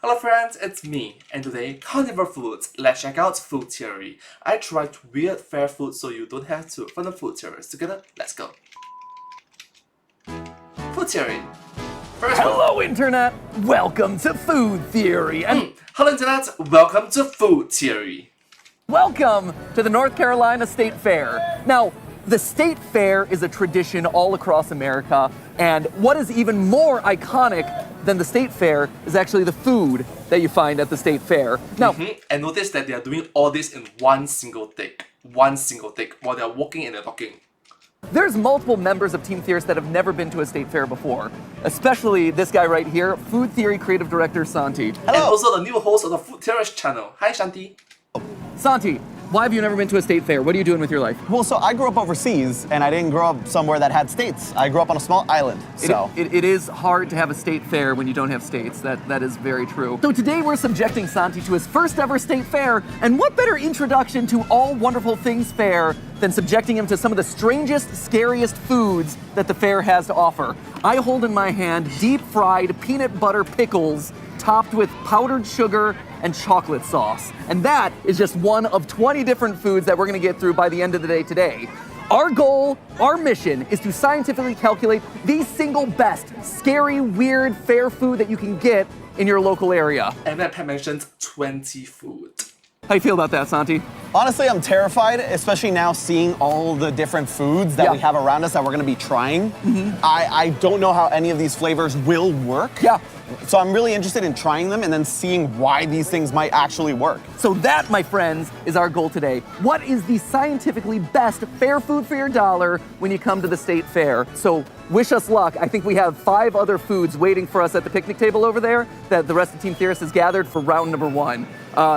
Hello friends, it's me, and today, Carnivore Foods. Let's check out food theory. I tried weird fair food so you don't have to. From the food theories together, let's go. Food theory. First Hello Internet, welcome to Food Theory, and hello Internet, welcome to Food Theory. welcome to the North Carolina State Fair. Now, the State Fair is a tradition all across America, and what is even more iconic than the State Fair is actually the food that you find at the State Fair. Now, And notice that they are doing all this in one single take, while they are walking and they're talking. there's multiple members of Team Theorists that have never been to a State Fair before, especially this guy right here, Food Theory Creative Director Santi. And also the new host of the Food Theorist channel. Hi Shanti. Santi, why have you never been to a State Fair? What are you doing with your life? Well, so I grew up overseas, and I didn't grow up somewhere that had states. I grew up on a small island, so. It is hard to have a state fair when you don't have states. That is very true. So today we're subjecting Santi to his first ever state fair, and what better introduction to all wonderful things fair than subjecting him to some of the strangest, scariest foods that the fair has to offer. I hold in my hand deep-fried peanut butter pickles topped with powdered sugar and chocolate sauce. And that is just one of 20 different foods that we're gonna get through by the end of the day today. Our goal, our mission, is to scientifically calculate the single best, scary, weird, fair food that you can get in your local area. And then Pat mentioned 20 food. How you feel about that, Santi? Honestly, I'm terrified, especially now seeing all the different foods that we have around us that we're gonna be trying. I don't know how any of these flavors will work. Yeah. So I'm really interested in trying them and then seeing why these things might actually work. So that, my friends, is our goal today. What is the scientifically best fair food for your dollar when you come to the state fair? So wish us luck. I think we have 5 other foods waiting for us at the picnic table over there that the rest of Team Theorist has gathered for round number 1.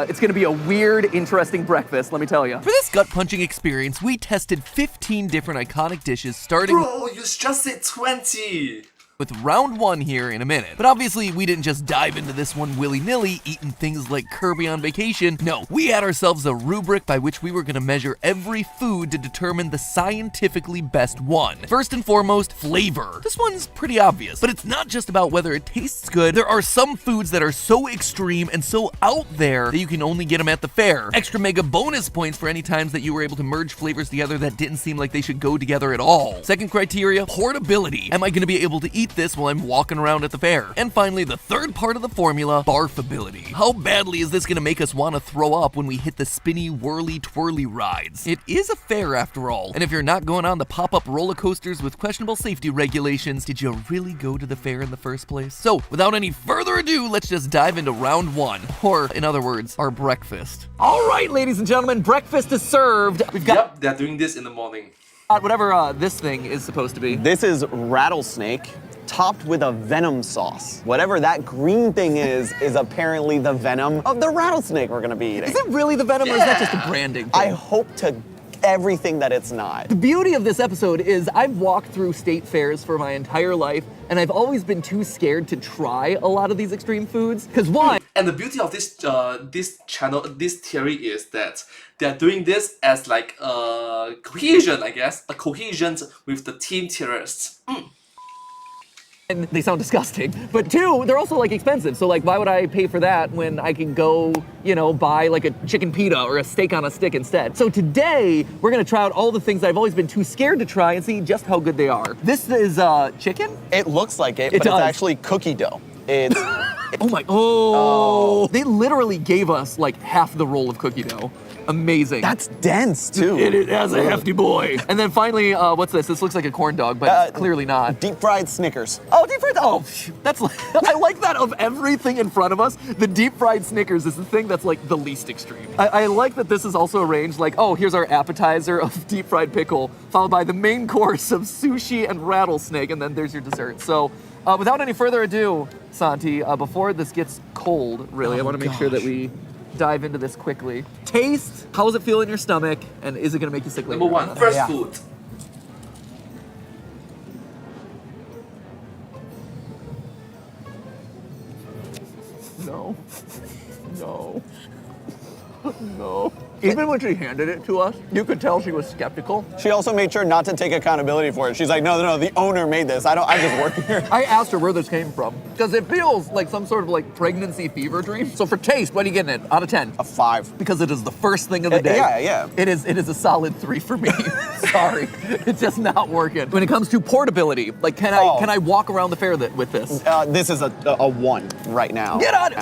It's gonna be a weird, interesting breakfast, let me tell you. For this gut-punching experience, we tested 15 different iconic dishes, starting Bro, you just said 20! with round 1 here in a minute. But obviously, we didn't just dive into this one willy-nilly, eating things like Kirby on vacation. No, we had ourselves a rubric by which we were gonna measure every food to determine the scientifically best one. First and foremost, flavor. This one's pretty obvious, but it's not just about whether it tastes good. There are some foods that are so extreme and so out there that you can only get them at the fair. Extra mega bonus points for any times that you were able to merge flavors together that didn't seem like they should go together at all. Second criteria, portability. Am I gonna be able to eat this while I'm walking around at the fair? And finally, the third part of the formula, barfability. How badly is this gonna make us want to throw up when we hit the spinny, whirly, twirly rides? It is a fair after all, and if you're not going on the pop-up roller coasters with questionable safety regulations, did you really go to the fair in the first place? So, without any further ado, let's just dive into round 1, or in other words, our breakfast. All right, ladies and gentlemen, breakfast is served. We've got Yep, they're doing this in the morning. whatever this thing is supposed to be. This is rattlesnake topped with a venom sauce. Whatever that green thing is apparently the venom of the rattlesnake we're gonna be eating. Is it really the venom, or is that just a branding thing? I hope to everything that it's not. The beauty of this episode is I've walked through state fairs for my entire life, and I've always been too scared to try a lot of these extreme foods. Because one, And the beauty of this channel, this theory is that they're doing this as like a cohesion, I guess, a cohesion with the Team Theorists. and they sound disgusting, but 2, they're also like expensive. So like, why would I pay for that when I can go, buy like a chicken pita or a steak on a stick instead? So today, we're gonna try out all the things I've always been too scared to try and see just how good they are. This is chicken? It looks like it, It but does. it's actually cookie dough. It's They literally gave us like half the roll of cookie dough. Amazing. that's dense too. It has a hefty boy. And then finally, what's this? This looks like a corn dog, but it's clearly not. Deep fried Snickers. Oh, deep fried, that's like, I like that of everything in front of us. The deep fried Snickers is the thing that's like the least extreme. I like that this is also arranged like, oh, here's our appetizer of deep fried pickle, followed by the main course of sushi and rattlesnake, and then there's your dessert. So without any further ado, Santi, before this gets cold, really, I wanna make sure that we dive into this quickly. Taste, how does it feel in your stomach, and is it gonna make you sick later? Number 1, first food. No. No. No. Even when she handed it to us, you could tell she was skeptical. She also made sure not to take accountability for it. She's like, no, the owner made this. I just work here. I asked her where this came from because it feels like some sort of like pregnancy fever dream. So for taste, what are you getting it out of 10? A 5. Because it is the first thing of the day. Yeah. It is a solid 3 for me. Sorry, it's just not working. When it comes to portability, like can I walk around the fair with this? This is a 1 right now. Get on!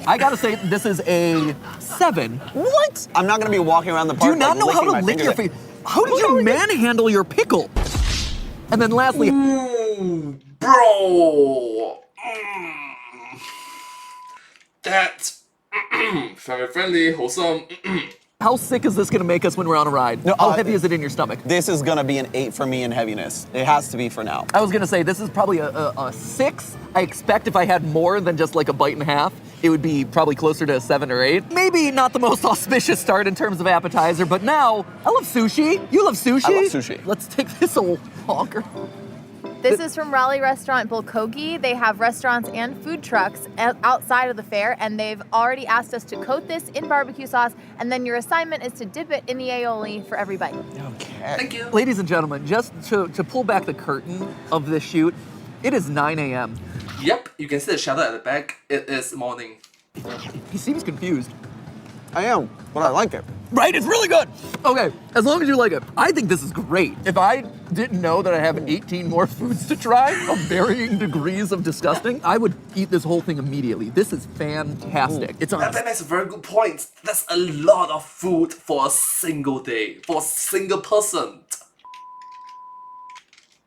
I gotta say, this is a 7. What? I'm not gonna be walking around the park. Do you not know how to lick your face? How did you manhandle your pickle? And then lastly, Ooh, bro. That's family friendly, wholesome. how sick is this gonna make us when we're on a ride? No, how heavy is it in your stomach? This is gonna be an 8 for me in heaviness. It has to be for now. I was gonna say, this is probably a 6. I expect if I had more than just like a bite and a half, it would be probably closer to a 7 or 8. Maybe not the most auspicious start in terms of appetizer, but now, I love sushi. You love sushi? I love sushi. Let's take this old honker. This is from Raleigh Restaurant Bulgogi. They have restaurants and food trucks outside of the fair, and they've already asked us to coat this in barbecue sauce, and then your assignment is to dip it in the aioli for every bite. Okay. Thank you. Ladies and gentlemen, just to pull back the curtain of this shoot, it is 9 a.m. Yep, you can see the shadow at the back. It is morning. He seems confused. I am, but I like it. Right, it's really good. Okay, as long as you like it. I think this is great. If I didn't know that I have 18 more foods to try of varying degrees of disgusting, I would eat this whole thing immediately. This is fantastic. It's on That makes a very good point. That's a lot of food for a single day, for a single person.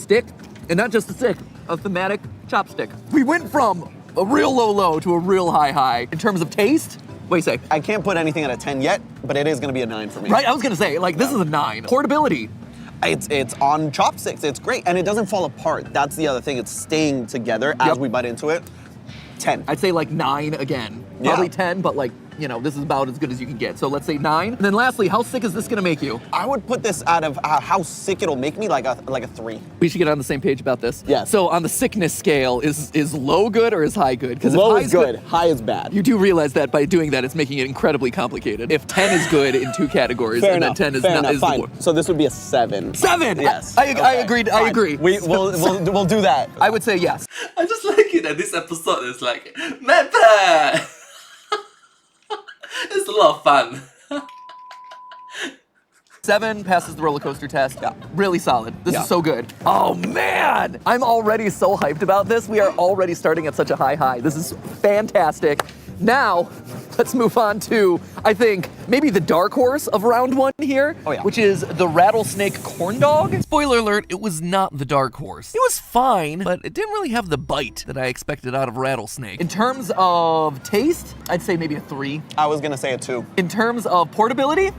stick, and not just a stick, a thematic chopstick. We went from a real low to a real high. In terms of taste, what do you say? I can't put anything at a 10 yet, but it is gonna be a 9 for me. Right, I was gonna say, like, this is a 9. Portability. It's on chopsticks. It's great, and it doesn't fall apart. That's the other thing. It's staying together as Yep. we bite into it. 10. I'd say like 9 again. Yeah. Probably 10, but like, you know, this is about as good as you can get. So let's say 9. And then lastly, how sick is this gonna make you? I would put this out of how sick it'll make me, like a 3. We should get on the same page about this. Yes. So on the sickness scale, is low good or is high good? Because Low is good, high is bad. you do realize that by doing that, it's making it incredibly complicated. If 10 is good in 2 categories, Fair and enough. then 10 is fair not enough. is Fine. the So this would be a 7. 7. Yes. I Okay, agreed. I fine. agree. We'll do that. I would say yes. I just like it that this episode is like, Mappa! It's a lot of fun. 7 passes the roller coaster test. Yeah. Really solid. This Yeah. is so good. Oh man! I'm already so hyped about this. We are already starting at such a high. This is fantastic. Now, let's move on to, I think, maybe the dark horse of round 1 here, Oh, yeah. which is the rattlesnake corn dog. Spoiler alert, it was not the dark horse. It was fine, but it didn't really have the bite that I expected out of rattlesnake. In terms of taste, I'd say maybe a 3. I was gonna say a 2. In terms of portability,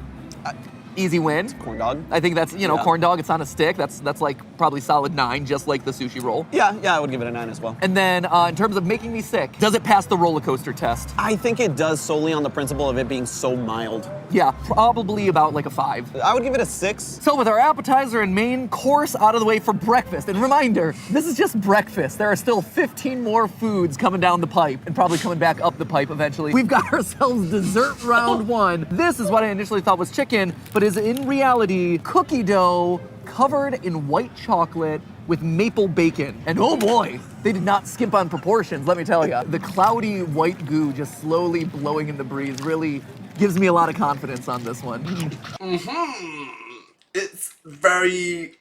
easy win. Corn dog. I think that's, Yeah. corn dog, it's on a stick. That's like probably solid 9, just like the sushi roll. Yeah, I would give it a 9 as well. And then in terms of making me sick, does it pass the roller coaster test? I think it does solely on the principle of it being so mild. Yeah, probably about like a 5. I would give it a 6. So with our appetizer and main course out of the way for breakfast, and reminder, this is just breakfast. There are still 15 more foods coming down the pipe and probably coming back up the pipe eventually. We've got ourselves dessert round 1. This is what I initially thought was chicken, but is in reality cookie dough covered in white chocolate with maple bacon. And oh boy, they did not skimp on proportions, let me tell you. The cloudy white goo just slowly blowing in the breeze really gives me a lot of confidence on this one. It's very...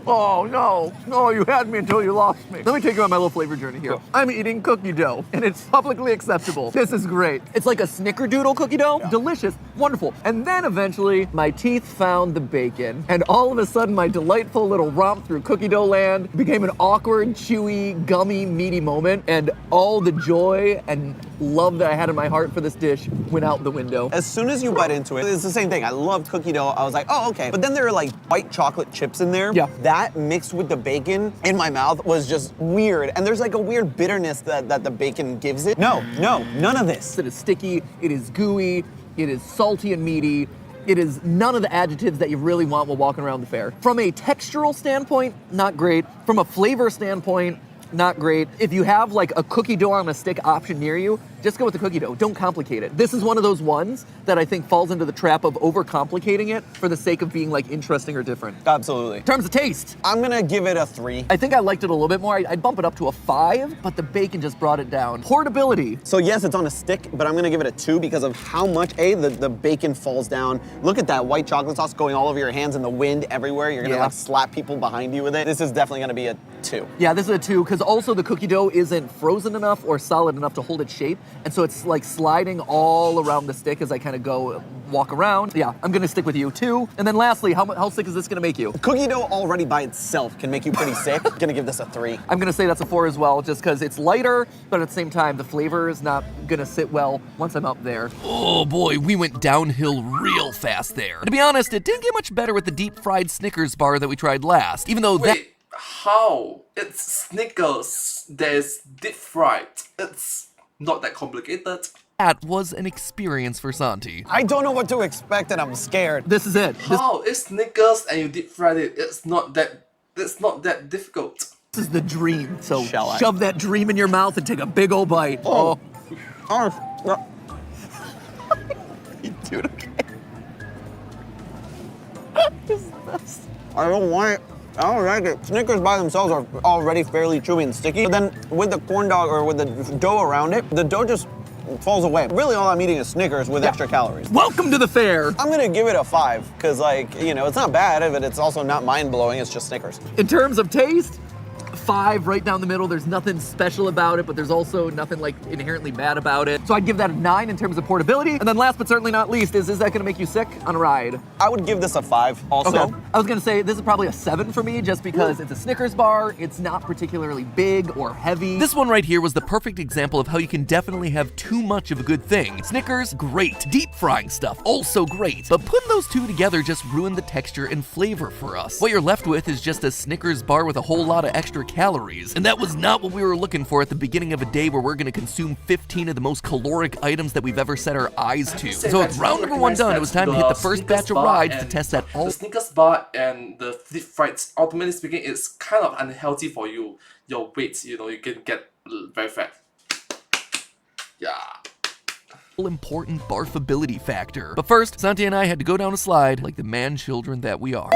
Oh no, you had me until you lost me. Let me take you on my little flavor journey here. I'm eating cookie dough, and it's publicly acceptable. This is great. It's like a snickerdoodle cookie dough. Delicious, wonderful. And then eventually, my teeth found the bacon, and all of a sudden, my delightful little romp through cookie dough land became an awkward, chewy, gummy, meaty moment, and all the joy and love that I had in my heart for this dish went out the window. As soon as you bite into it, it's the same thing. I loved cookie dough. I was like, oh, okay. But then there are like white chocolate chips in there. Yeah. That mixed with the bacon in my mouth was just weird. And there's like a weird bitterness that the bacon gives it. No, none of this. It is sticky, it is gooey, it is salty and meaty. It is none of the adjectives that you really want while walking around the fair. From a textural standpoint, not great. From a flavor standpoint, not great. If you have like a cookie dough on a stick option near you, just go with the cookie dough. Don't complicate it. This is one of those ones that I think falls into the trap of overcomplicating it for the sake of being like interesting or different. Absolutely. In terms of taste, I'm gonna give it a 3. I think I liked it a little bit more. I'd bump it up to a 5, but the bacon just brought it down. Portability. So yes, it's on a stick, but I'm gonna give it a 2 because of how much, the bacon falls down. Look at that white chocolate sauce going all over your hands and the wind everywhere. You're gonna like slap people behind you with it. This is definitely gonna be a 2. Yeah, this is a 2, because also the cookie dough isn't frozen enough or solid enough to hold its shape, and so it's like sliding all around the stick as I kind of go walk around. Yeah, I'm gonna stick with you, 2. And then lastly, how sick is this gonna make you? Cookie dough already by itself can make you pretty sick. Gonna give this a 3. I'm gonna say that's a 4 as well, just because it's lighter, but at the same time, the flavor is not gonna sit well once I'm up there. Oh boy, we went downhill real fast there. And to be honest, it didn't get much better with the deep fried Snickers bar that we tried last, even though that. Wait, how? It's Snickers that is deep fried. It's not that complicated. That was an experience for Santi. I don't know what to expect and I'm scared. This is it. How? It's Snickers and you deep fried it. It's not that difficult. This is the dream. So Shall I? shove that dream in your mouth and take a big old bite. Oh. Dude, okay. I don't want it. I don't like it. Snickers by themselves are already fairly chewy and sticky. But then with the corn dog or with the dough around it, the dough just falls away. Really all I'm eating is Snickers with extra calories. Welcome to the fair. I'm gonna give it a 5, because like, you know, it's not bad, but it's also not mind-blowing, it's just Snickers. In terms of taste, 5 right down the middle. There's nothing special about it, but there's also nothing like inherently bad about it. So I'd give that a 9 in terms of portability. And then last but certainly not least, is that gonna make you sick on a ride? I would give this a 5 also. Okay. I was gonna say this is probably a 7 for me just because it's a Snickers bar. It's not particularly big or heavy. This one right here was the perfect example of how you can definitely have too much of a good thing. Snickers, great. Deep frying stuff, also great. But putting those two together just ruined the texture and flavor for us. What you're left with is just a Snickers bar with a whole lot of extra calories. And that was not what we were looking for at the beginning of a day where we're gonna consume 15 of the most caloric items that we've ever set our eyes to. So with round number 1 done, it was time to hit the first batch of rides to test that all. The Snickers bar and the deep fried, ultimately speaking, is kind of unhealthy for you. Your weight, you know, you can get very fat. Yeah. Important barfability factor. But first, Santi and I had to go down a slide like the man-children that we are.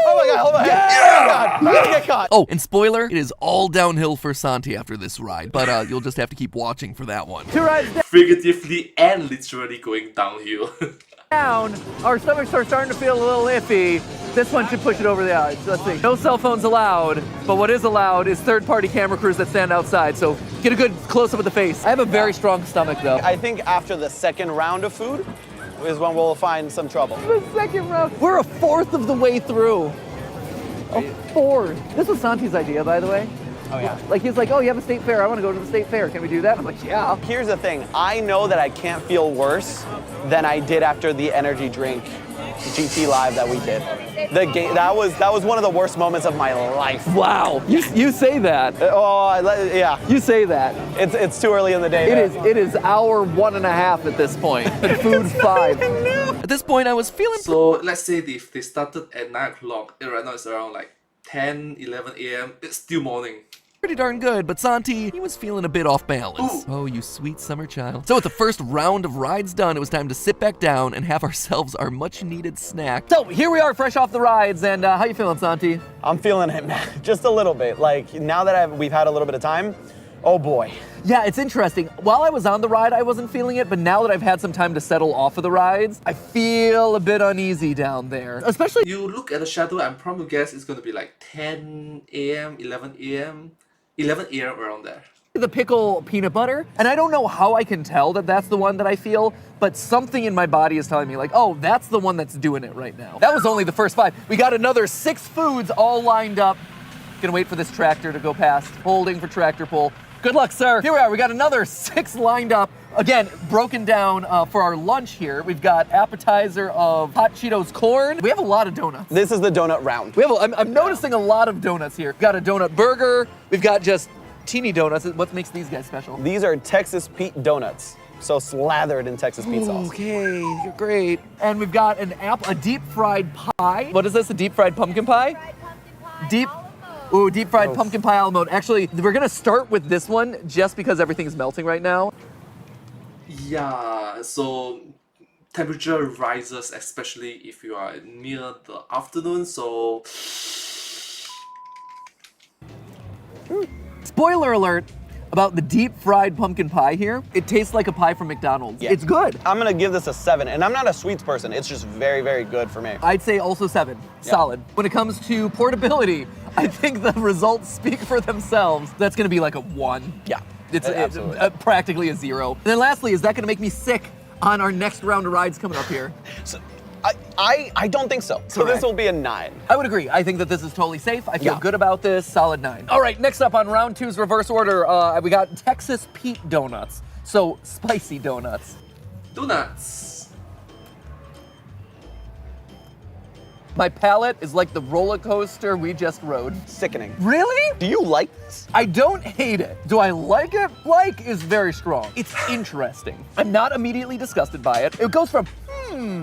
Oh my god, hold on. Yeah! I'm gonna get caught. Oh, and spoiler, it is all downhill for Santi after this ride, but you'll just have to keep watching for that one. 2 rides Figuratively and literally going downhill. down, our stomachs are starting to feel a little iffy. This one should push it over the edge. Let's see. No cell phones allowed, but what is allowed is third-party camera crews that stand outside, so get a good close-up of the face. I have a very strong stomach, though. I think after the second round of food is when we'll find some trouble. The second round. We're a 4th of the way through. A 4th. This was Santi's idea, by the way. Oh yeah. Like, he's like, oh, you have a state fair. I want to go to the state fair. Can we do that? I'm like, yeah. Here's the thing. I know that I can't feel worse than I did after the energy drink GT Live that we did. The game that was one of the worst moments of my life. Wow. You say that. Yeah. You say that. It's too early in the day. It is hour 1.5 at this point. And food 5. At this point, I was feeling So let's say if they started at 9 o'clock, right now it's around like 10, 11 a.m. It's still morning. pretty darn good, but Santi, he was feeling a bit off balance. Oh, you sweet summer child. So with the first round of rides done, it was time to sit back down and have ourselves our much needed snack. So here we are, fresh off the rides, and how you feeling, Santi? I'm feeling it, man. Just a little bit. Like, now that we've had a little bit of time, oh boy. Yeah, it's interesting. While I was on the ride, I wasn't feeling it, but now that I've had some time to settle off of the rides, I feel a bit uneasy down there. Especially, You look at the schedule, I'm probably guess it's going to be like 10 a.m., 11 a.m., 11 a.m. around there. the pickle peanut butter, and I don't know how I can tell that that's the one that I feel, but something in my body is telling me like, oh, that's the one that's doing it right now. That was only the first 5. We got another 6 foods all lined up. Gonna wait for this tractor to go past, holding for tractor pull. Good luck, sir. Here we are, we got another 6 lined up. Again, broken down for our lunch here. We've got appetizer of hot Cheetos corn. We have a lot of donuts. This is the donut round. We have I'm noticing a lot of donuts here. We've got a donut burger. We've got just teeny donuts. What makes these guys special? These are Texas Pete donuts. So slathered in Texas Pete sauce. Okay, you're great. And we've got a deep fried pie. What is this, a deep fried pumpkin pie? Fried pumpkin pie, Deep- Ooh, deep fried pumpkin pie a la mode. Actually, we're gonna start with this one just because everything is melting right now. Yeah, so temperature rises, especially if you are near the afternoon. So Spoiler alert about the deep fried pumpkin pie here. It tastes like a pie from McDonald's. Yeah. It's good. I'm gonna give this a 7, and I'm not a sweets person. It's just very, very good for me. I'd say also 7. Solid. When it comes to portability, I think the results speak for themselves. That's gonna be like a 1. Yeah, It's absolutely. practically a 0. And then lastly, is that gonna make me sick on our next round of rides coming up here? So, I don't think so. So Correct. this will be a 9. I would agree. I think that this is totally safe. I feel Yeah. good about this. Solid 9. All right, next up on round 2's reverse order, we got Texas Pete donuts. So spicy donuts. donuts. My palate is like the roller coaster we just rode. Sickening. Really? Do you like this? I don't hate it. Do I like it? Like is very strong. It's interesting. I'm not immediately disgusted by it. It goes from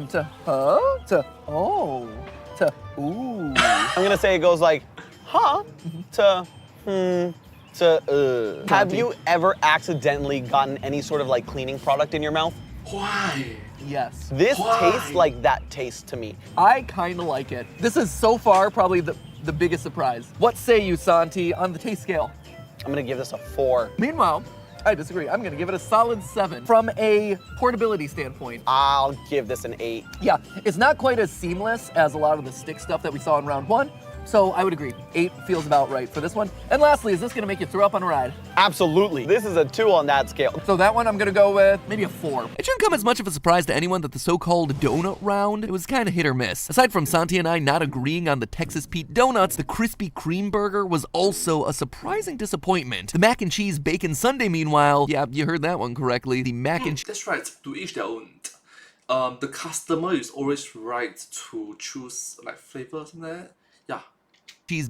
to huh to oh to ooh. I'm gonna say it goes like, huh, to to. Have you ever accidentally gotten any sort of like cleaning product in your mouth? Why? Yes. This Why? tastes like that taste to me. I kind of like it. This is so far probably the biggest surprise. What say you, Santi, on the taste scale? I'm gonna give this a 4. Meanwhile, I disagree. I'm gonna give it a solid 7. From a portability standpoint, I'll give this an 8. yeah, it's not quite as seamless as a lot of the stick stuff that we saw in round 1. So I would agree. 8 feels about right for this one. And lastly, is this gonna make you throw up on a ride? Absolutely. This is a 2 on that scale. So that one I'm gonna go with maybe a 4. It shouldn't come as much of a surprise to anyone that the so-called donut round, it was kind of hit or miss. Aside from Santi and I not agreeing on the Texas Pete donuts, the Krispy Kreme burger was also a surprising disappointment. The mac and cheese bacon sundae, meanwhile, yeah, you heard that one correctly, the mac and cheese That's right. To each their own. The customer is always right to choose like flavor or something like that. Yeah.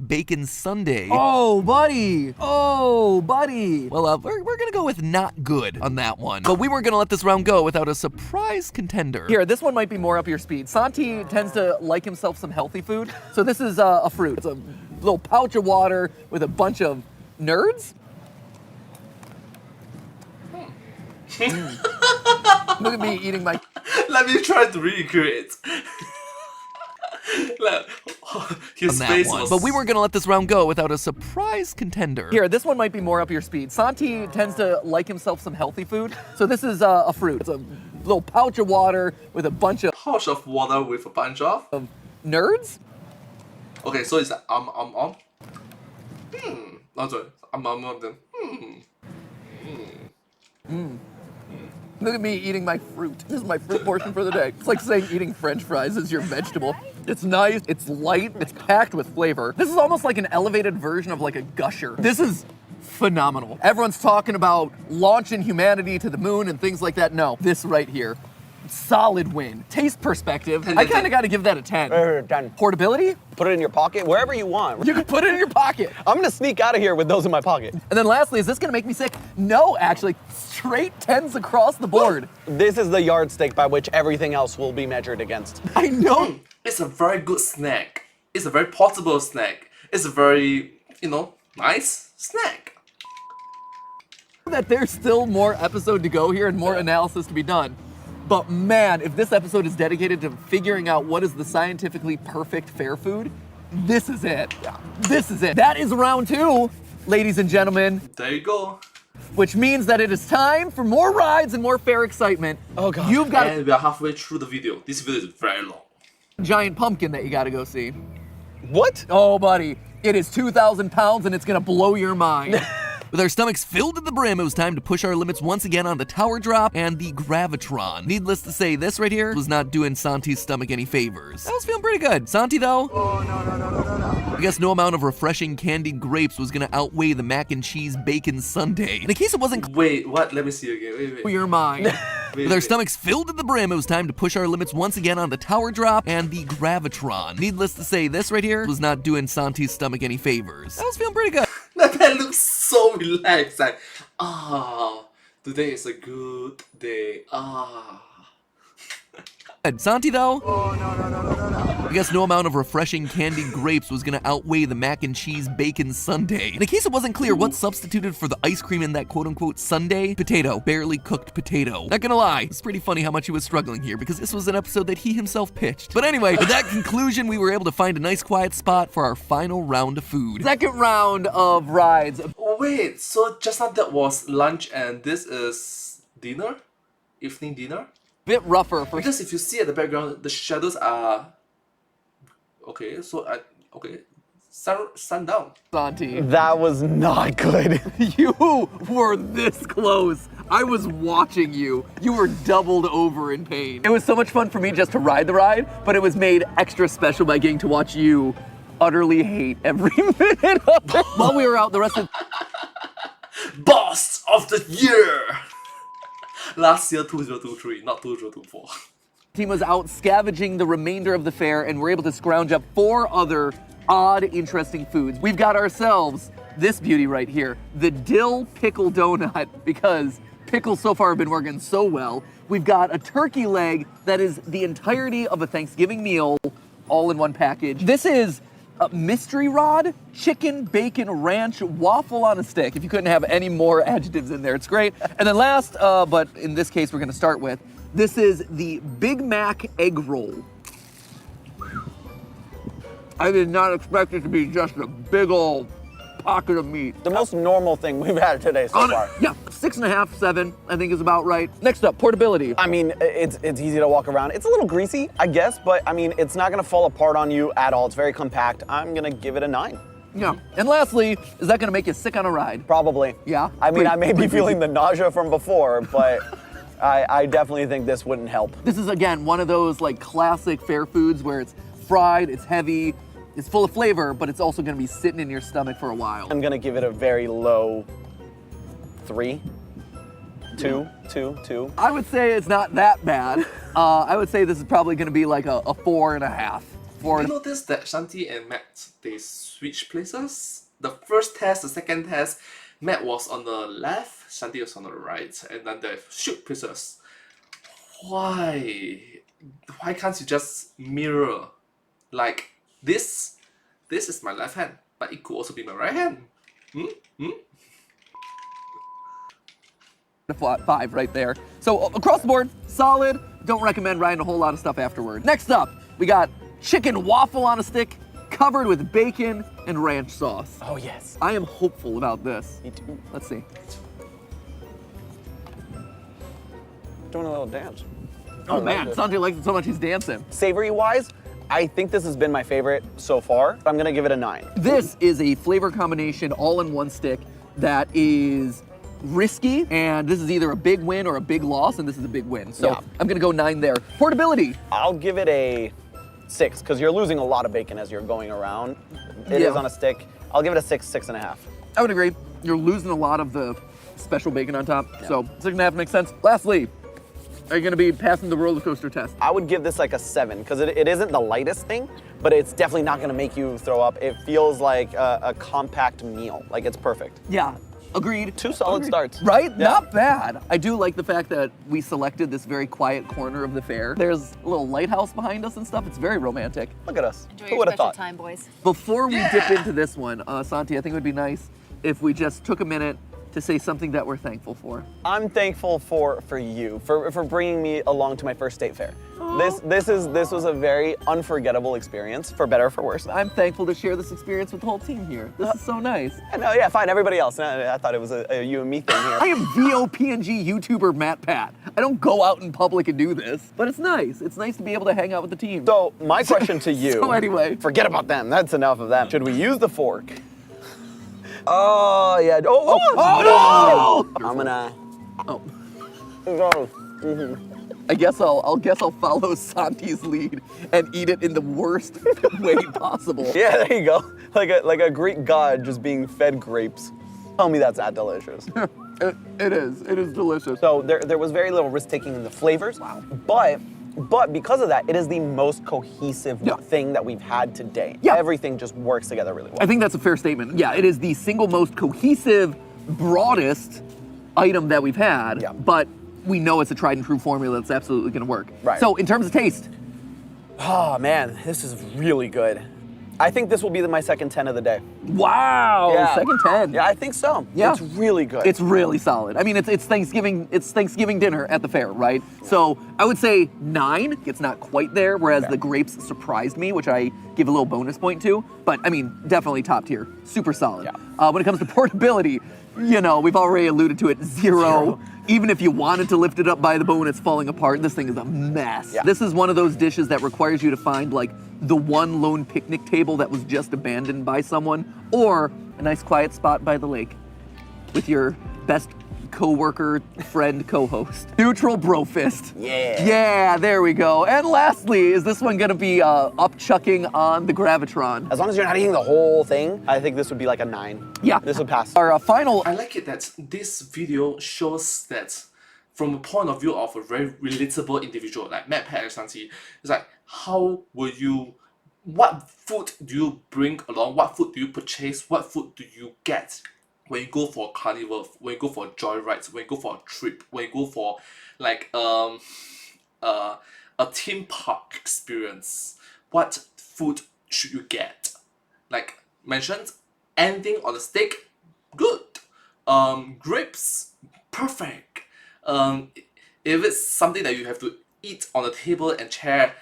bacon sundae. Oh, buddy. Oh, buddy. Well, we're gonna go with not good on that one. But we weren't gonna let this round go without a surprise contender. Here, this one might be more up your speed. Santi tends to like himself some healthy food, so this is a fruit. It's a little pouch of water with a bunch of nerds. Look at me eating my... Let me try to recreate. Like, his on that face one. was. But we weren't gonna let this round go without a surprise contender. Here, this one might be more up your speed. Santi tends to like himself some healthy food, so this is a fruit. It's a little pouch of water with a bunch of Pouch of water with a bunch of. nerds. Okay, so it's like Oh, sorry. Then. Look at me eating my fruit. This is my fruit portion for the day. It's like saying eating French fries is your vegetable. It's nice, it's light, it's packed with flavor. This is almost like an elevated version of like a gusher. This is phenomenal. Everyone's talking about launching humanity to the moon and things like that. No, this right here, solid win. Taste perspective, I kind of got to give that a 10. 10. Portability, Put it in your pocket, wherever you want. you can put it in your pocket. I'm gonna sneak out of here with those in my pocket. And then lastly, is this gonna make me sick? No, actually, straight 10s across the board. This is the yardstick by which everything else will be measured against. I know. It's a very good snack. It's a very portable snack. It's a very, nice snack. That there's still more episode to go here and more analysis to be done. But man, if this episode is dedicated to figuring out what is the scientifically perfect fair food, this is it. This is it. That is round 2, ladies and gentlemen, There you go. which means that it is time for more rides and more fair excitement. Oh, God. You've got And we are halfway through the video. This video is very long. a giant pumpkin that you gotta go see. What? Oh, buddy, it is 2,000 pounds and it's gonna blow your mind. With our stomachs filled to the brim, it was time to push our limits once again on the tower drop and the gravitron. Needless to say, this right here was not doing Santi's stomach any favors. I was feeling pretty good. Santi, though? Oh, no. I guess no amount of refreshing candied grapes was gonna outweigh the mac and cheese bacon sundae. And in case it wasn't Wait, what? Let me see again. Wait. Blow your mind. with our stomachs filled to the brim, it was time to push our limits once again on the tower drop and the gravitron. Needless to say, this right here was not doing Santi's stomach any favors. I was feeling pretty good. That man looks so relaxed. Like, today is a good day. Santi, though? I guess no amount of refreshing candied grapes was gonna outweigh the mac and cheese bacon sundae. And in case it wasn't clear what substituted for the ice cream in that quote-unquote sundae, potato, barely cooked potato. Not gonna lie, it's pretty funny how much he was struggling here because this was an episode that he himself pitched. But anyway, with that conclusion, we were able to find a nice quiet spot for our final round of food. Second round of rides. Oh wait, so just now that was lunch and this is dinner? Evening dinner? Bit rougher for Because if you see at the background, the shadows are... Okay, so sundown. Santi. That was not good. You were this close. I was watching you. You were doubled over in pain. It was so much fun for me just to ride the ride, but it was made extra special by getting to watch you utterly hate every minute of it. While we were out, the rest of Boss of the year! Last year 2023, not 2024. the team was out scavenging the remainder of the fair and were able to scrounge up 4 other odd, interesting foods. We've got ourselves this beauty right here, the dill pickle donut, because pickles so far have been working so well. We've got a turkey leg that is the entirety of a Thanksgiving meal, all in one package. This is a mystery rod, chicken, bacon, ranch, waffle on a stick. If you couldn't have any more adjectives in there, it's great. And then last, but in this case we're gonna start with, this is the Big Mac egg roll. I did not expect it to be just a big old pocket of meat. The most normal thing we've had today so far. Yeah, 6.5, 7, I think is about right. Next up, portability. I mean, it's easy to walk around. It's a little greasy, I guess, but I mean, it's not gonna fall apart on you at all. It's very compact. I'm gonna give it a 9. Yeah. And lastly, is that gonna make you sick on a ride? Probably. Yeah? I mean, I may be Pretty feeling the nausea from before, but I definitely think this wouldn't help. This is, again, one of those like classic fair foods where it's fried, it's heavy, it's full of flavor, but it's also gonna be sitting in your stomach for a while. I'm gonna give it a very low 3. 2. I would say it's not that bad. I would say this is probably gonna be like a 4.5. You notice that Shanti and Matt, they switch places? The first test, the second test, Matt was on the left, Shanti was on the right, and then they shoot places. Why? Why can't you just mirror? Like, this is my left hand, but it could also be my right hand. A flat 5 right there. So across the board, solid. Don't recommend riding a whole lot of stuff afterward. Next up, we got chicken waffle on a stick, covered with bacon and ranch sauce. Oh yes. I am hopeful about this. Me too. Let's see. Doing a little dance. Oh man, Sanjay likes it so much he's dancing. Savory wise, I think this has been my favorite so far. I'm gonna give it a 9. This is a flavor combination all in one stick that is risky, and this is either a big win or a big loss, and this is a big win. So Yeah. I'm gonna go 9 there. Portability. I'll give it a 6, because you're losing a lot of bacon as you're going around. It is Yeah. on a stick. I'll give it a 6.5. I would agree. You're losing a lot of the special bacon on top, so 6.5 makes sense. Lastly, are you gonna be passing the roller coaster test? I would give this like a 7, because it isn't the lightest thing, but it's definitely not gonna make you throw up. It feels like a compact meal. Like, it's perfect. Yeah, agreed. 2 solid starts. Right? Yeah. Not bad. I do like the fact that we selected this very quiet corner of the fair. There's a little lighthouse behind us and stuff. It's very romantic. Look at us. Enjoy Who your would have special thought? time, boys. Before we dip into this one, Santi, I think it would be nice if we just took a minute to say something that we're thankful for. I'm thankful for you, for bringing me along to my first state fair. This was a very unforgettable experience, for better or for worse. I'm thankful to share this experience with the whole team here. This is so nice. No, yeah, fine, everybody else. I thought it was a you and me thing I here. am VOPNG YouTuber Matt Pat. I don't go out in public and do this, but it's nice. It's nice to be able to hang out with the team. So, my question to you. So anyway. Forget about them, that's enough of them. Should we use the fork? Oh, yeah. Oh, no! I'm gonna Oh, go. I guess I'll follow Santi's lead and eat it in the worst way possible. Yeah, there you go. Like a Greek god just being fed grapes. Tell me that's that delicious. It is delicious. So there was very little risk taking in the flavors. Wow. But because of that, it is the most cohesive thing that we've had today. Yeah. Everything just works together really well. I think that's a fair statement. Yeah, it is the single most cohesive, broadest item that we've had. Yeah. But we know it's a tried and true formula that's absolutely going to work. Right. So in terms of taste, Oh man, this is really good. I think this will be my second 10 of the day. wow, Yeah. second 10. Yeah, I think so. Yeah. It's really good. It's really solid. I mean, it's Thanksgiving dinner at the fair, right? So I would say 9. It's not quite there, whereas the grapes surprised me, which I give a little bonus point to. But I mean, definitely top tier. Super solid. Yeah. When it comes to portability, you know, we've already alluded to it. Zero. Even if you wanted to lift it up by the bone, it's falling apart. This thing is a mess. Yeah. This is one of those dishes that requires you to find like the one lone picnic table that was just abandoned by someone, or a nice quiet spot by the lake with your best co-worker, friend, co-host. Neutral bro fist. Yeah. Yeah, there we go. And lastly, is this one gonna be up-chucking on the Gravitron? As long as you're not eating the whole thing, I think this would be like a 9. Yeah. This would pass. Our final, I like it that this video shows that from a point of view of a very relatable individual like Matt, Pat, and Santi, it's like what food do you bring along, what food do you purchase, what food do you get when you go for a carnival, when you go for joyrides, when you go for a trip, when you go for like a theme park experience, what food should you get? Like mentioned, anything on the steak, good. Grapes, perfect. If it's something that you have to eat on the table and chair,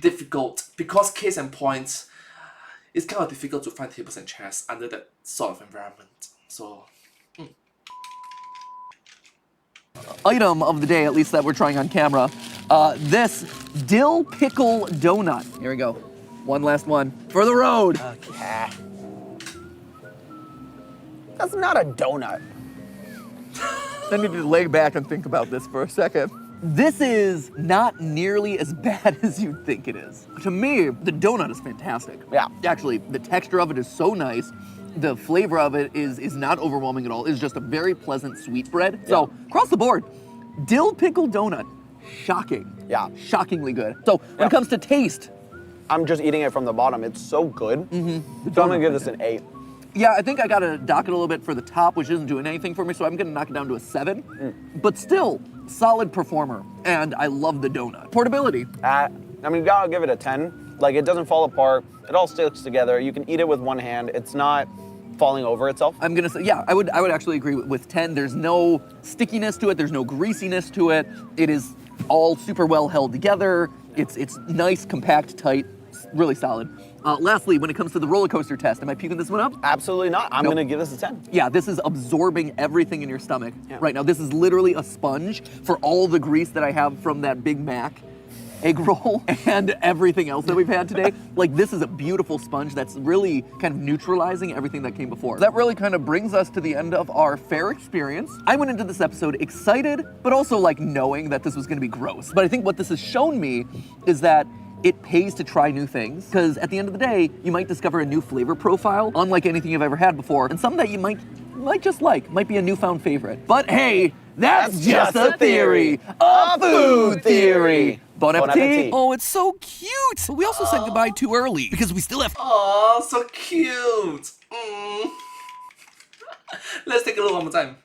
difficult, because case in point, it's kind of difficult to find tables and chairs under that sort of environment. So item of the day, at least that we're trying on camera, this dill pickle donut. Here we go. One last one for the road. Okay. That's not a donut. I need to lay back and think about this for a second. This is not nearly as bad as you'd think it is. To me, the donut is fantastic. Yeah. Actually, the texture of it is so nice. The flavor of it is not overwhelming at all. It's just a very pleasant sweetbread. So, across the board, dill pickle donut, shocking. Yeah. Shockingly good. So, when it comes to taste, I'm just eating it from the bottom. It's so good. Mm-hmm. So I'm gonna give this an 8. yeah, I think I gotta dock it a little bit for the top, which isn't doing anything for me, so I'm gonna knock it down to a 7. But still, solid performer, and I love the donut. Portability. I mean, you gotta give it a 10. Like, it doesn't fall apart. It all sticks together. You can eat it with one hand. It's not falling over itself. I'm gonna say, yeah, I would actually agree with 10. There's no stickiness to it. There's no greasiness to it. It is all super well held together. It's nice, compact, tight, really solid. Lastly, when it comes to the roller coaster test, am I puking this one up? Absolutely not. I'm Nope. gonna give this a 10. Yeah, this is absorbing everything in your stomach right now. This is literally a sponge for all the grease that I have from that Big Mac egg roll and everything else that we've had today. Like, this is a beautiful sponge that's really kind of neutralizing everything that came before. That really kind of brings us to the end of our fair experience. I went into this episode excited, but also like knowing that this was gonna be gross. But I think what this has shown me is that it pays to try new things, because at the end of the day, you might discover a new flavor profile, unlike anything you've ever had before, and something that you might just like, might be a newfound favorite. But hey, that's just a theory, a food theory. Bon Bon appetit. appetit. Oh, it's so cute. But we also said goodbye too early because we still have oh, so cute. Let's take a look one more time.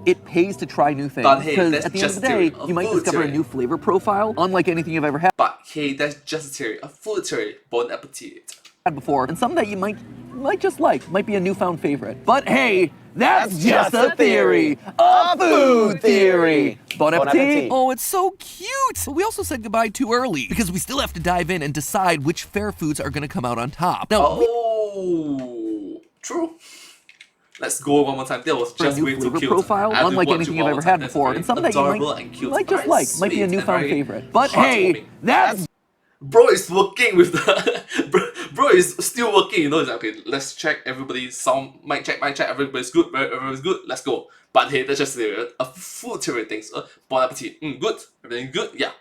It pays to try new things, But hey, because that's at the end of just the day, theory, a you might food discover a theory. new flavor profile, unlike anything you've ever had But hey, that's just a theory, a food theory. Bon appetit. before, and something that you might just like, might be a newfound favorite. But hey, that's just a theory, a food theory. Bon Bon appetit. appetit. Oh, it's so cute. But we also said goodbye too early because we still have to dive in and decide which fair foods are going to come out on top. Now, Oh, true. Let's go one more time. That was For a just new way too flavor cute. profile, I have to unlike watch anything it you've one ever more time. had That's before, very and something that you adorable and cute. might just Very like, might be a sweet and newfound very favorite. But hey, heartwarming. that's Bro is working with the bro is still working. You know, it's like, okay. Let's check everybody's sound. Mic check. Everybody's good. Everybody's good. Let's go. But hey, that's just a food theory things. Bon appetit. Good. Everything good. Yeah.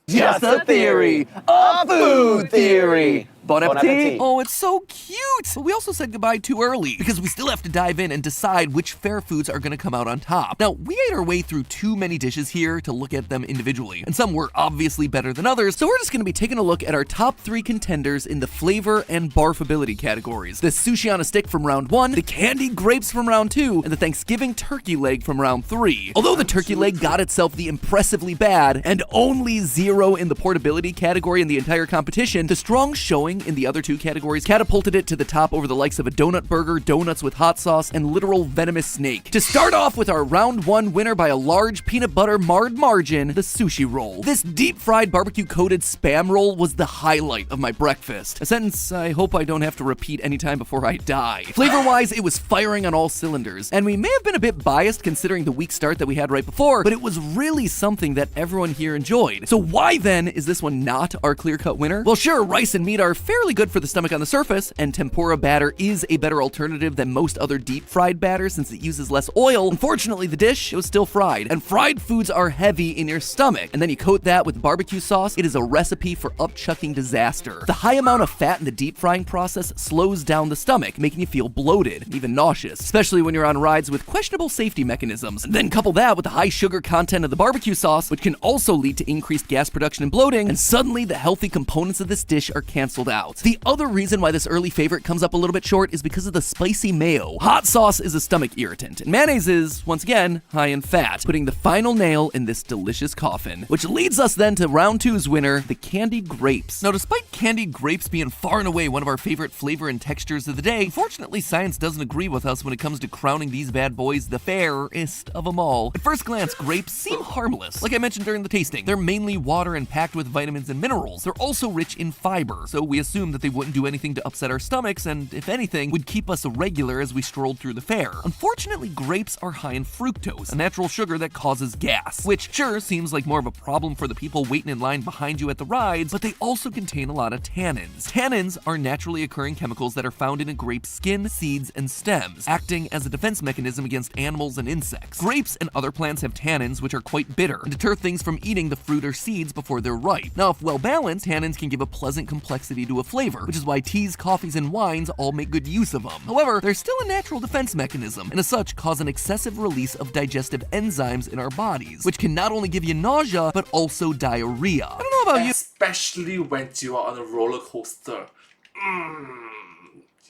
Just a theory, a food theory. Bon appetit. Oh, it's so cute! But we also said goodbye too early, because we still have to dive in and decide which fair foods are gonna come out on top. Now, we ate our way through too many dishes here to look at them individually, and some were obviously better than others, so we're just gonna be taking a look at our top 3 contenders in the flavor and barfability categories. The sushi on a stick from round 1, the candied grapes from round 2, and the Thanksgiving turkey leg from round 3. Although the turkey leg got itself the impressively bad, and only 0 in the portability category in the entire competition, the strong showing in the other 2 categories catapulted it to the top over the likes of a donut burger, donuts with hot sauce, and literal venomous snake. To start off with our round 1 winner by a large peanut butter marred margin, the sushi roll. This deep fried barbecue coated spam roll was the highlight of my breakfast. A sentence I hope I don't have to repeat anytime before I die. Flavor wise, it was firing on all cylinders, and we may have been a bit biased considering the weak start that we had right before, but it was really something that everyone here enjoyed. So why then is this one not our clear-cut winner? Well, sure, rice and meat are fairly good for the stomach on the surface, and tempura batter is a better alternative than most other deep-fried batter since it uses less oil. Unfortunately, the dish, it was still fried, and fried foods are heavy in your stomach, and then you coat that with barbecue sauce. It is a recipe for upchucking disaster. The high amount of fat in the deep frying process slows down the stomach, making you feel bloated, and even nauseous, especially when you're on rides with questionable safety mechanisms. And then couple that with the high sugar content of the barbecue sauce, which can also lead to increased gas production and bloating, and suddenly the healthy components of this dish are canceled out. The other reason why this early favorite comes up a little bit short is because of the spicy mayo. Hot sauce is a stomach irritant, and mayonnaise is, once again, high in fat, putting the final nail in this delicious coffin. Which leads us then to round 2's winner, the candied grapes. Now, despite candied grapes being far and away one of our favorite flavor and textures of the day, unfortunately science doesn't agree with us when it comes to crowning these bad boys the fairest of them all. At first glance, grapes seem harmless. Like I mentioned during the tasting, they're mainly water and packed with vitamins and minerals. They're also rich in fiber, so we assume that they wouldn't do anything to upset our stomachs and, if anything, would keep us regular as we strolled through the fair. Unfortunately, grapes are high in fructose, a natural sugar that causes gas, which sure seems like more of a problem for the people waiting in line behind you at the rides, but they also contain a lot of tannins. Tannins are naturally occurring chemicals that are found in a grape's skin, seeds, and stems, acting as a defense mechanism against animals and insects. Grapes and other plants have tannins which are quite bitter and deter things from eating the fruit or seeds before they're ripe. Now, if well balanced, tannins can give a pleasant complexity to a flavor, which is why teas, coffees, and wines all make good use of them. However, they're still a natural defense mechanism, and as such cause an excessive release of digestive enzymes in our bodies, which can not only give you nausea, but also diarrhea. I don't know about you. Especially when you are on a roller coaster.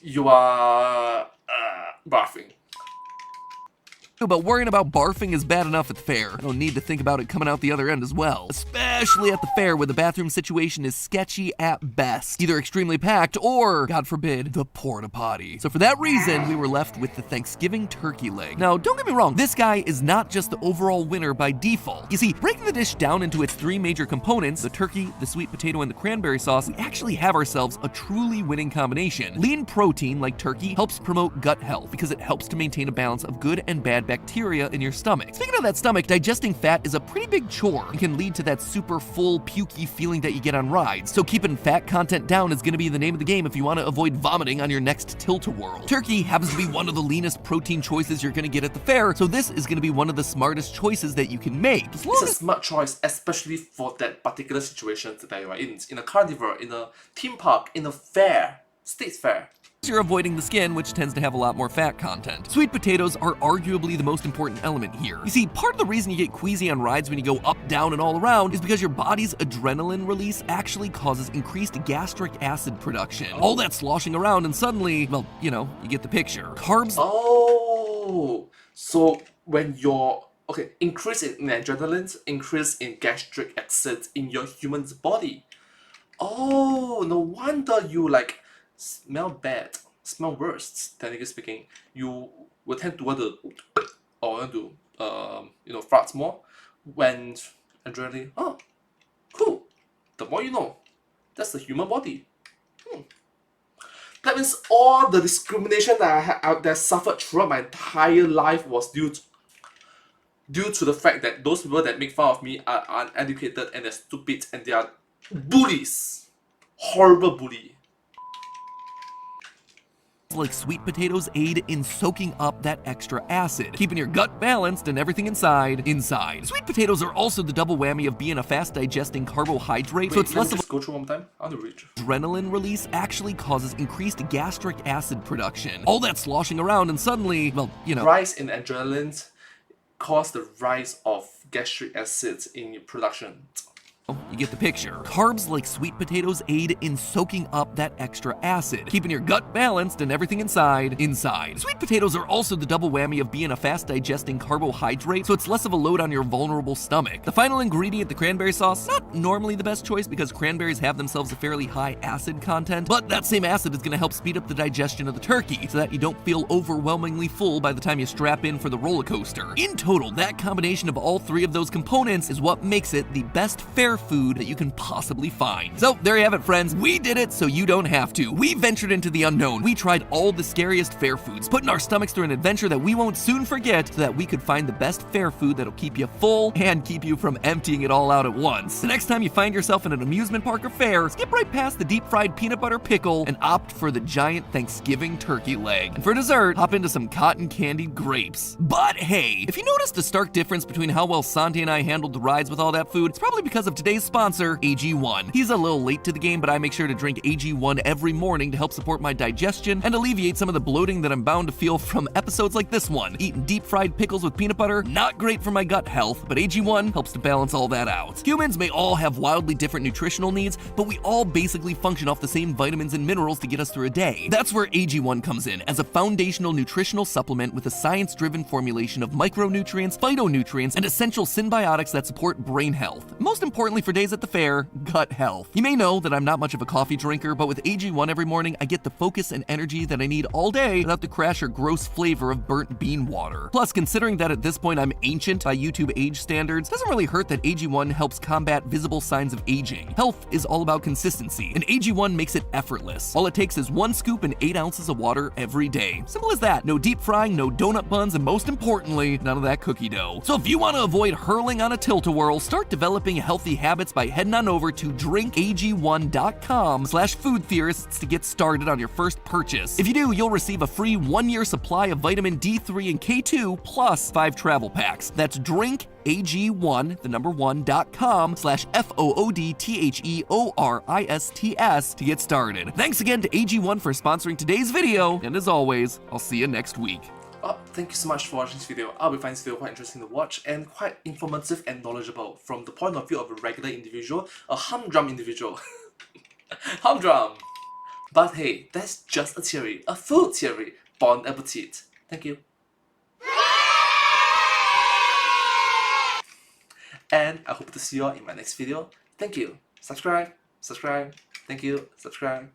You are barfing. But worrying about barfing is bad enough at the fair. I don't need to think about it coming out the other end as well. Especially at the fair where the bathroom situation is sketchy at best. Either extremely packed or, God forbid, the porta potty. So for that reason, we were left with the Thanksgiving turkey leg. Now, don't get me wrong, this guy is not just the overall winner by default. You see, breaking the dish down into its 3 major components, the turkey, the sweet potato, and the cranberry sauce, we actually have ourselves a truly winning combination. Lean protein, like turkey, helps promote gut health because it helps to maintain a balance of good and bad bacteria in your stomach. Speaking of that stomach, digesting fat is a pretty big chore and can lead to that super full, pukey feeling that you get on rides. So keeping fat content down is going to be the name of the game if you want to avoid vomiting on your next tilt-a-whirl. Turkey happens to be one of the leanest protein choices you're going to get at the fair, so this is going to be one of the smartest choices that you can make. It's a smart choice, especially for that particular situation that you are in a carnival, in a theme park, in a fair, state fair. You're avoiding the skin, which tends to have a lot more fat content. Sweet potatoes are arguably the most important element here. You see, part of the reason you get queasy on rides when you go up, down, and all around is because your body's adrenaline release actually causes increased gastric acid production. All that sloshing around and suddenly, well, you know, you get the picture. Carbs... Oh, so when you're increase in adrenaline, increase in gastric acid in your human's body. Oh, no wonder you smell bad, smell worse, technically speaking. You will tend to want to, fart more when adrenaline. Oh, cool. The more you know. That's the human body. That means all the discrimination that I suffered throughout my entire life was due to the fact that those people that make fun of me are uneducated and they're stupid and they are bullies. Horrible bully. like sweet potatoes aid in soaking up that extra acid, keeping your gut balanced and everything inside. Sweet potatoes are also the double whammy of being a fast digesting carbohydrate, so it's Let less me of just go through one more time. I want to read. adrenaline release actually causes increased gastric acid production. All that sloshing around and suddenly, well, you know. Rise in adrenaline cause the rise of gastric acids in your production. You get the picture. Carbs like sweet potatoes aid in soaking up that extra acid, keeping your gut balanced and everything inside. Sweet potatoes are also the double whammy of being a fast digesting carbohydrate, so it's less of a load on your vulnerable stomach. The final ingredient, the cranberry sauce, not normally the best choice because cranberries have themselves a fairly high acid content, but that same acid is going to help speed up the digestion of the turkey so that you don't feel overwhelmingly full by the time you strap in for the roller coaster. In total, that combination of all three of those components is what makes it the best fare food that you can possibly find. So there you have it, friends. We did it so you don't have to. We ventured into the unknown. We tried all the scariest fare foods, putting our stomachs through an adventure that we won't soon forget so that we could find the best fare food that'll keep you full and keep you from emptying it all out at once. The next time you find yourself in an amusement park or fair, skip right past the deep fried peanut butter pickle and opt for the giant Thanksgiving turkey leg. And for dessert, hop into some cotton candied grapes. But hey, if you noticed a stark difference between how well Santi and I handled the rides with all that food, it's probably because of today's sponsor, AG1. He's a little late to the game, but I make sure to drink AG1 every morning to help support my digestion and alleviate some of the bloating that I'm bound to feel from episodes like this one. Eating deep fried pickles with peanut butter, not great for my gut health, but AG1 helps to balance all that out. Humans may all have wildly different nutritional needs, but we all basically function off the same vitamins and minerals to get us through a day. That's where AG1 comes in, as a foundational nutritional supplement with a science-driven formulation of micronutrients, phytonutrients, and essential symbiotics that support brain health. Most importantly for days at the fair, gut health. You may know that I'm not much of a coffee drinker, but with AG1 every morning, I get the focus and energy that I need all day without the crash or gross flavor of burnt bean water. Plus, considering that at this point I'm ancient by YouTube age standards, it doesn't really hurt that AG1 helps combat visible signs of aging. Health is all about consistency, and AG1 makes it effortless. All it takes is 1 scoop and 8 ounces of water every day. Simple as that. No deep frying, no donut buns, and most importantly, none of that cookie dough. So if you want to avoid hurling on a tilt-a-whirl, start developing healthy habits by heading on over to drinkag1.com/foodtheorists to get started on your first purchase. If you do, you'll receive a free 1-year supply of vitamin D3 and K2 plus 5 travel packs. That's drinkag1.com/FOODTHEORISTS to get started. Thanks again to AG1 for sponsoring today's video, and as always, I'll see you next week. Oh, thank you so much for watching this video. I will find this video quite interesting to watch and quite informative and knowledgeable from the point of view of a regular individual, a humdrum individual. Humdrum! But hey, that's just a theory, a food theory. Bon appetit. Thank you. And I hope to see you all in my next video. Thank you. Subscribe. Thank you. Subscribe.